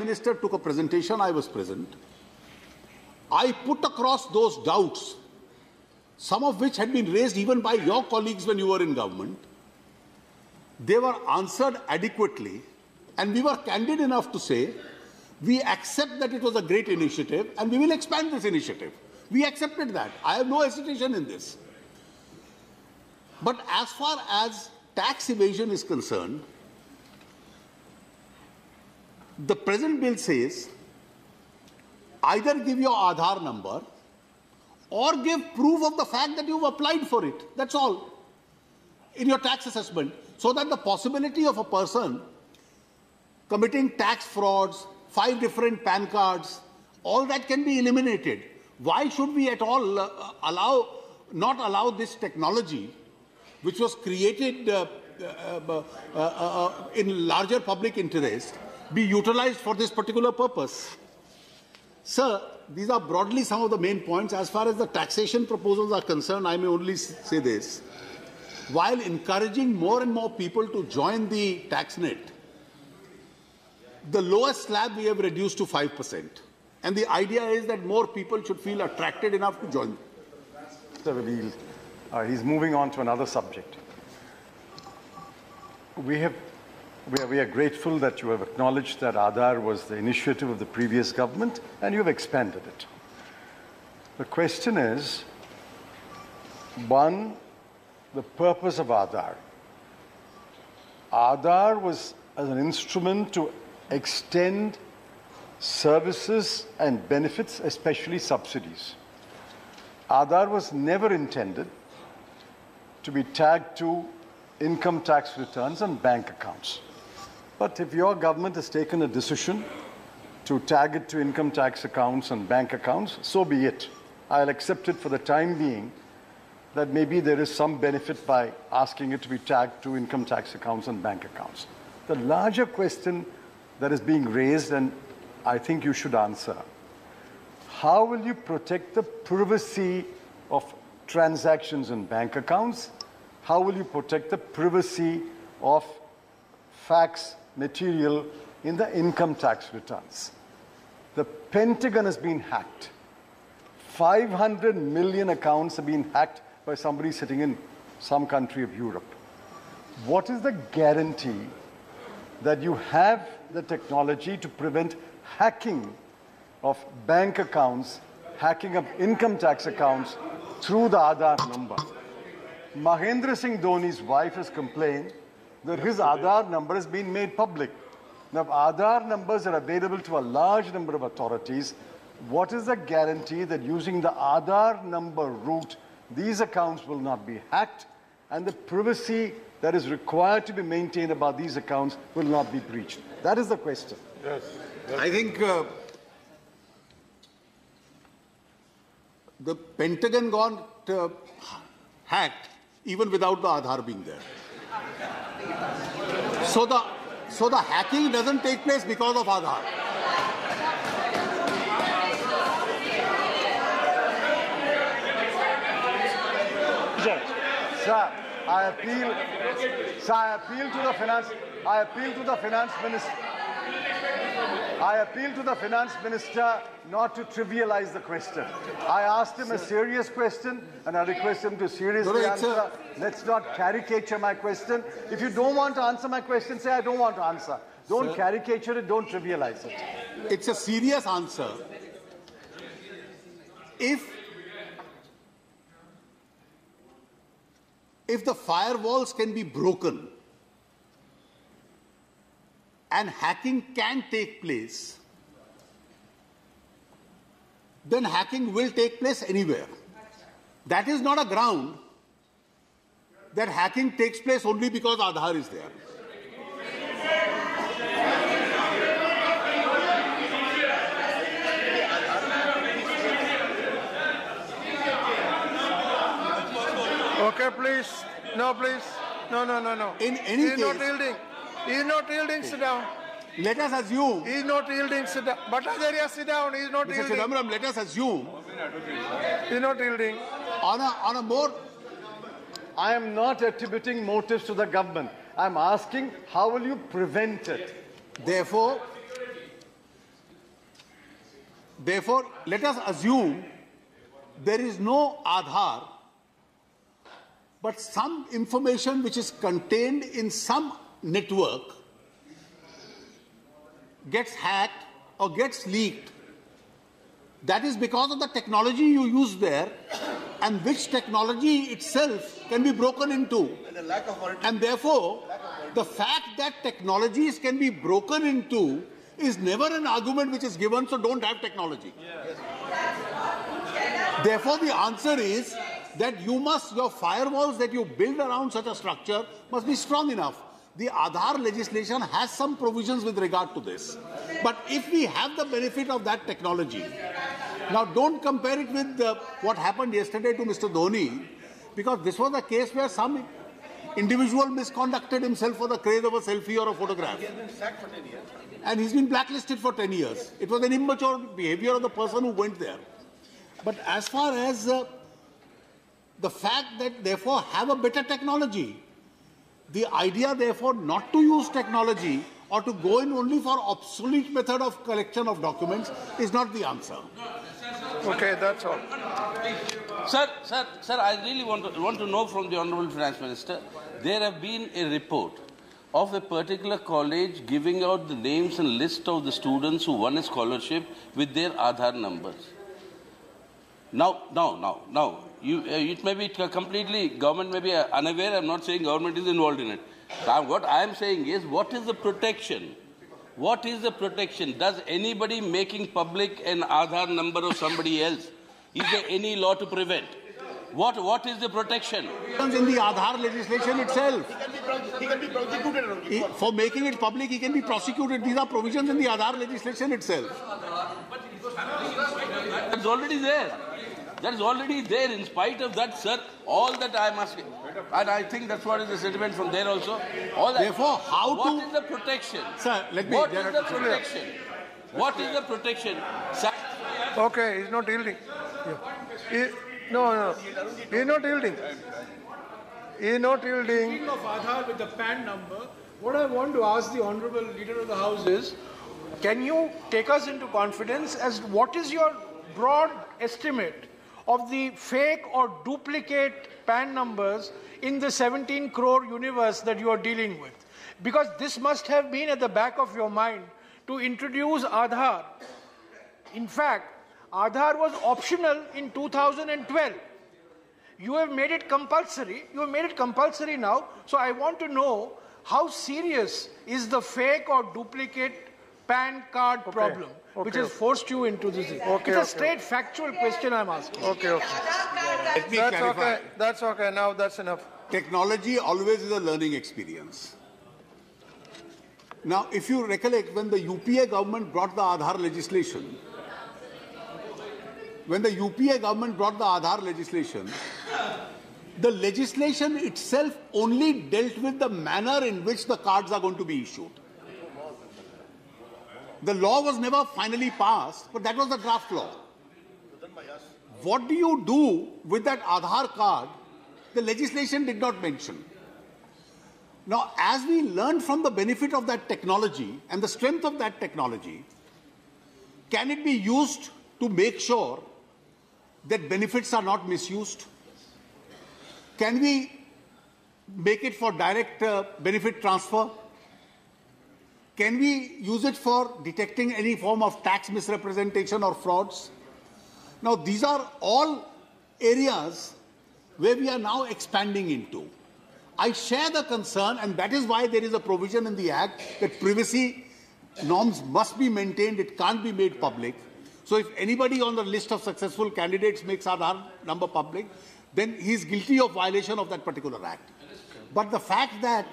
Minister took a presentation, I was present. I put across those doubts, some of which had been raised even by your colleagues when you were in government. They were answered adequately, and we were candid enough to say, we accept that it was a great initiative and we will expand this initiative. We accepted that. I have no hesitation in this. But as far as tax evasion is concerned, the present bill says either give your Aadhaar number or give proof of the fact that you've applied for it. That's all in your tax assessment, so that the possibility of a person committing tax frauds, 5 different PAN cards, all that can be eliminated. Why should we at all not allow this technology, which was created in larger public interest, be utilized for this particular purpose? Sir, these are broadly some of the main points. As far as the taxation proposals are concerned, I may only say this. While encouraging more and more people to join the tax net, the lowest slab we have reduced to 5%. And the idea is that more people should feel attracted enough to join. He's moving on to another subject. We are grateful that you have acknowledged that Aadhaar was the initiative of the previous government and you have expanded it. The question is, one, the purpose of Aadhaar. Aadhaar was as an instrument to extend services and benefits, especially subsidies. Aadhaar was never intended to be tagged to income tax returns and bank accounts. But if your government has taken a decision to tag it to income tax accounts and bank accounts, so be it. I'll accept it for the time being that maybe there is some benefit by asking it to be tagged to income tax accounts and bank accounts. The larger question that is being raised, and I think you should answer, how will you protect the privacy of transactions in bank accounts? How will you protect the privacy of fax material in the income tax returns? The Pentagon has been hacked. 500 million accounts have been hacked by somebody sitting in some country of Europe. What is the guarantee that you have the technology to prevent hacking of bank accounts, hacking of income tax accounts through the Aadhaar number? Mahendra Singh Dhoni's wife has complained that his Aadhaar number has been made public. Now, if Aadhaar numbers are available to a large number of authorities, what is the guarantee that using the Aadhaar number route, these accounts will not be hacked and the privacy that is required to be maintained about these accounts will not be breached? That is the question. Yes. I think the Pentagon got hacked even without the Aadhaar being there. So the hacking doesn't take place because of Aadhaar. Sir, I appeal to the finance minister not to trivialize the question. I asked him a serious question and I request him to seriously answer. Let's not caricature my question. If you don't want to answer my question, say I don't want to answer. Don't caricature it, don't trivialize it. It's a serious answer. If the firewalls can be broken and hacking can take place, then hacking will take place anywhere. That is not a ground that hacking takes place only because Aadhaar is there. Okay, please. No, please. No. In any case, He is not yielding. Sit down. Let us assume. He is not yielding. Sit down. Bhattacharya, sit down. He is not Mr. yielding. Chidambaram, let us assume. He is not yielding. On a more. I am not attributing motives to the government. I am asking, how will you prevent it? Therefore, Therefore, let us assume there is no Aadhaar, but some information which is contained in some network gets hacked or gets leaked. That is because of the technology you use there, and which technology itself can be broken into. And therefore, the fact that technologies can be broken into is never an argument which is given, so don't have technology. Therefore, the answer is that your firewalls that you build around such a structure must be strong enough. The Aadhaar legislation has some provisions with regard to this. But if we have the benefit of that technology, now don't compare it with what happened yesterday to Mr. Dhoni, because this was a case where some individual misconducted himself for the craze of a selfie or a photograph. He has been sacked for 10 years. And he's been blacklisted for 10 years. It was an immature behavior of the person who went there. But as far as the fact that, therefore, have a better technology, the idea, therefore, not to use technology or to go in only for obsolete method of collection of documents is not the answer. Okay, that's all. Sir, I really want to know from the Honourable Finance Minister, there have been a report of a particular college giving out the names and list of the students who won a scholarship with their Aadhaar numbers. Now, it may be completely, government may be unaware. I'm not saying government is involved in it. What I am saying is, what is the protection? What is the protection? Does anybody making public an Aadhaar number of somebody else? Is there any law to prevent? What is the protection? In the Aadhaar legislation itself. He can be prosecuted. For making it public, he can be prosecuted. These are provisions in the Aadhaar legislation itself. That's already there. That is already there. In spite of that, sir, all that I am asking, and I think that's what is the sentiment from there also. All that. Therefore, what is the protection? Sir, let me. What is the protection? What is the protection? Sir, Okay, he's not yielding. No. He's not yielding. He's not yielding. Speaking of Aadhaar with the PAN number, what I want to ask the Honourable Leader of the House is, can you take us into confidence as what is your broad estimate of the fake or duplicate PAN numbers in the 17 crore universe that you are dealing with? Because this must have been at the back of your mind to introduce Aadhaar. In fact, Aadhaar was optional in 2012. You have made it compulsory. You have made it compulsory now. So I want to know how serious is the fake or duplicate PAN card problem, which has forced you into this. It's a straight factual question I'm asking. Okay. Let me That's clarify. okay. That's okay. Now that's enough. Technology always is a learning experience. Now, if you recollect, when the UPA government brought the Aadhaar legislation, the legislation itself only dealt with the manner in which the cards are going to be issued. The law was never finally passed, but that was the draft law. What do you do with that Aadhaar card? The legislation did not mention. Now, as we learned from the benefit of that technology and the strength of that technology, can it be used to make sure that benefits are not misused? Can we make it for direct benefit transfer? Can we use it for detecting any form of tax misrepresentation or frauds? Now, these are all areas where we are now expanding into. I share the concern, and that is why there is a provision in the Act that privacy norms must be maintained. It can't be made public. So if anybody on the list of successful candidates makes Aadhaar number public, then he is guilty of violation of that particular Act. But the fact that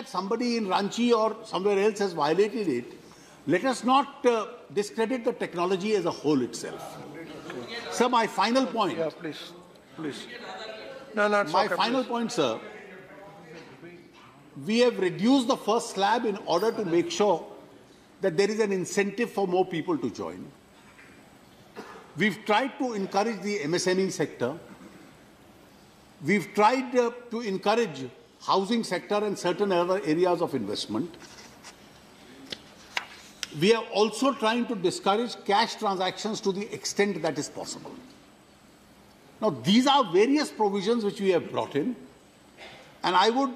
somebody in Ranchi or somewhere else has violated it, let us not discredit the technology as a whole itself. Sir, my final point. Yeah, please. No, it's my okay, final point, sir. We have reduced the first slab in order to make sure that there is an incentive for more people to join. We've tried to encourage the MSME sector. We've tried to encourage housing sector and certain other areas of investment. We are also trying to discourage cash transactions to the extent that is possible. Now, these are various provisions which we have brought in, and I would